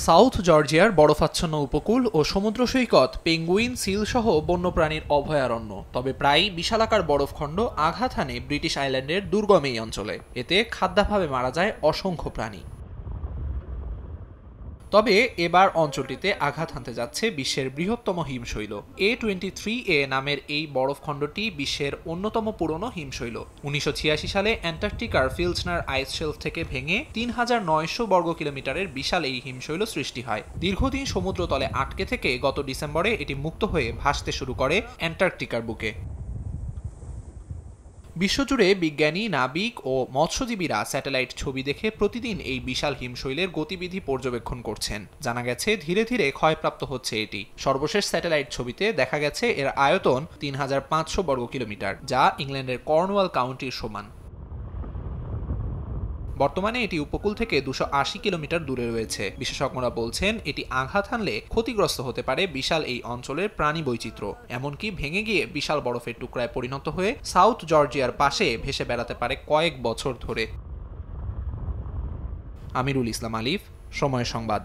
South জর্জিয়ার বরফাচ্ছন্ন উপকূল ও সমুদ্র সৈকত penguin seal সহ বন্যপ্রাণীর অভয়ারণ্য। তবে প্রায়ই বিশালাকার বরফখণ্ড আঘাত হানে ব্রিটিশ আইল্যান্ডের দুর্গম এই অঞ্চলে। এতে খাদ্যাভাবে মারা যায় অসংখ্য প্রাণী। তবে এবার অঞ্চলটিতে আঘাত হানতে যাচ্ছে বিশ্বের বৃহত্তম হিমশৈল। A23A নামের এই বরফখণ্ডটি বিশ্বের অন্যতম পুরনো হিমশৈল। 1986 সালে অ্যান্টার্কটিকার ফিলসনার আইস শেলফ থেকে ভেঙে 3900 বর্গ কিলোমিটারের বিশাল এই হিমশৈল সৃষ্টি হয়। দীর্ঘদিন সমুদ্রতলে আটকে থেকে গত ডিসেম্বরে এটি মুক্ত হয়ে ভাসতে শুরু করে অ্যান্টার্কটিকার বুকে। বিশ্বজুড়ে বিজ্ঞানী, নাবিক ও মৎস্যজীবীরা স্যাটেলাইট ছবি দেখে প্রতিদিন এই বিশাল হিমশৈলের গতিবিধি পর্যবেক্ষণ করছেন। জানা গেছে ধীরে ধীরে ক্ষয়প্রাপ্ত হচ্ছে এটি। সর্বশেষ স্যাটেলাইট ছবিতে দেখা গেছে এর আয়তন 3500 বর্গ কিলোমিটার, যা ইংল্যান্ডের কর্নওয়াল কাউন্টির সমান। বর্তমানে এটি উপকূল থেকে 280 কিলোমিটার দূরে রয়েছে। বিশেষজ্ঞরা বলছেন এটি আঘাত হানলে ক্ষতিগ্রস্ত হতে পারে বিশাল এই অঞ্চলের প্রাণী বৈচিত্র্য। এমনকি ভেঙে গিয়ে বিশাল বরফের টুকরায় পরিণত হয়ে সাউথ জর্জিয়ার পাশে ভেসে বেড়াতে পারে কয়েক বছর ধরে। আমিরুল ইসলাম আলিফ, সময় সংবাদ।